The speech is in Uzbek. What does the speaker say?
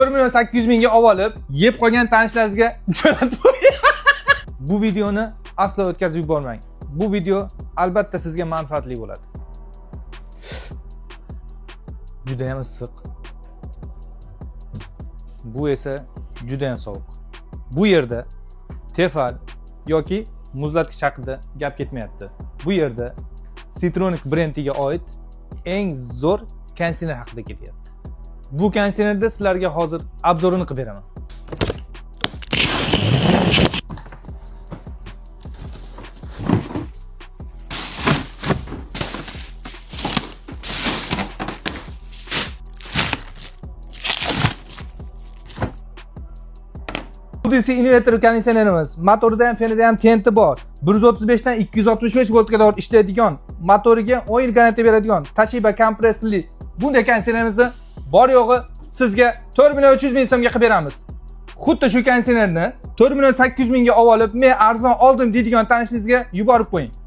1.800.000 mingga olib, yeb qolgan tanishlaringizga jo'natib qo'ying. Bu videoni aslo o'tkazib yubormang. Bu video albatta sizga manfaatli bo'ladi. Juda ham issiq. Bu esa juda ham sovuq. Bu yerda tefal yoki muzlatgich haqida gap ketmayapti. Bu yerda Citronic brendiga oid eng zo'r konditsioner haqida ketyapti. Bu konditsionerda sizlarga hozir obzorini qilib beraman. DC inverter konditsionerimiz. Motorida ham, fenida ham tenti bor. 135 dan 265 voltga qadar ishlaydigan, motoriga 10 yil garantiya beradigan Toshiba kompressli bunday konditsionerimizni bor yo'g'i sizga 4.300.000 so'mga qilib beramiz. Xuddi shu konditsionerni 4.800.000 ga olib, men arzon oldim deydigan tanishingizga yuborib qo'ying.